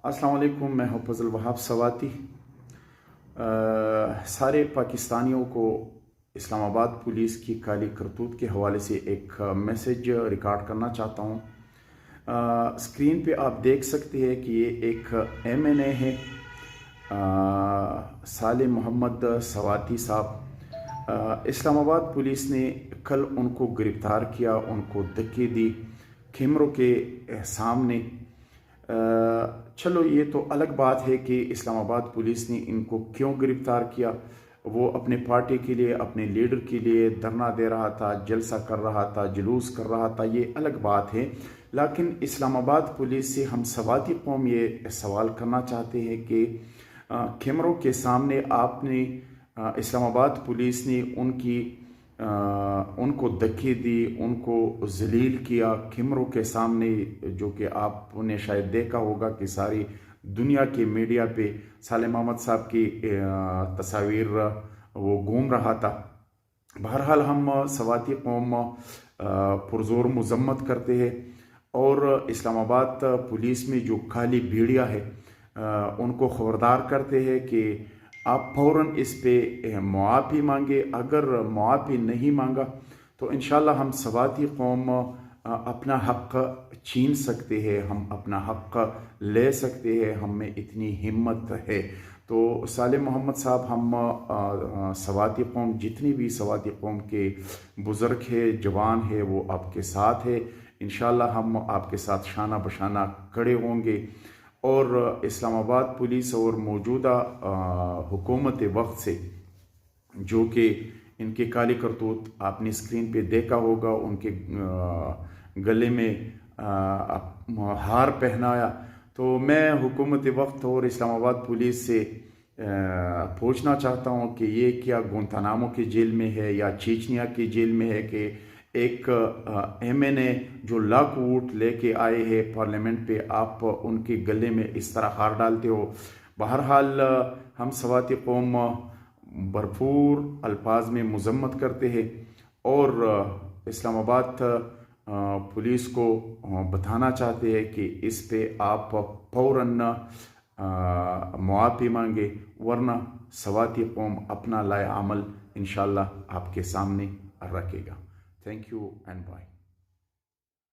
अस्सलाम वालेकुम, मैं हूं फजल वहाब सवाती। सारे पाकिस्तानियों को इस्लामाबाद पुलिस की काली करतूत के हवाले से एक मैसेज रिकॉर्ड करना चाहता हूं। स्क्रीन पे आप देख सकते हैं कि ये एक MNA है, साले मोहम्मद सवाती साहब। इस्लामाबाद पुलिस ने कल उनको गिरफ़्तार किया, उनको धक्के दी कैमरों के सामने। चलो ये तो अलग बात है कि इस्लामाबाद पुलिस ने इनको क्यों गिरफ्तार किया। वो अपने पार्टी के लिए, अपने लीडर के लिए धरना दे रहा था, जलसा कर रहा था, जुलूस कर रहा था, ये अलग बात है। लेकिन इस्लामाबाद पुलिस से हम सवाती कौम ये सवाल करना चाहते हैं कि कैमरों के सामने आपने इस्लामाबाद पुलिस ने उनको धक्के दी, उनको जलील किया कैमरों के सामने, जो कि आपने शायद देखा होगा कि सारी दुनिया के मीडिया पे साले मोहम्मद साहब की तस्वीर वो घूम रहा था। बहरहाल हम सवाती कौम पुरजोर मजम्मत करते हैं और इस्लामाबाद पुलिस में जो काली भेड़िया है उनको खबरदार करते हैं कि आप फ़ौरन इस पे मुआफ़ी मांगे। अगर मुआफ़ी नहीं मांगा तो इंशाल्लाह हम सवाती कौम अपना हक़ छीन सकते हैं, हम अपना हक़ ले सकते हैं, हम में इतनी हिम्मत है। तो साले मोहम्मद साहब, हम सवाती कौम, जितनी भी सवाती कौम के बुज़ुर्ग है, जवान है, वो आपके साथ है। इंशाल्लाह हम आपके साथ शाना बशाना खड़े होंगे और इस्लामाबाद पुलिस और मौजूदा हुकूमत वक्त से, जो कि इनके काली करतूत आपने स्क्रीन पे देखा होगा, उनके गले में हार पहनाया, तो मैं हुकूमत वक्त और इस्लामाबाद पुलिस से पूछना चाहता हूँ कि ये क्या गुंतानामो की जेल में है या चेचनिया की जेल में है कि एक MNA जो लाख वोट लेके आए हैं पार्लियामेंट पे, आप उनके गले में इस तरह हार डालते हो। बहरहाल हम सवाती कौम भरपूर अल्फाज में मजम्मत करते हैं और इस्लामाबाद पुलिस को बताना चाहते हैं कि इस पे आप फ़ौरन मुआफ़ी मांगे, वरना सवाती कौम अपना लाए अमल इंशाल्लाह आपके सामने रखेगा। Thank you and bye.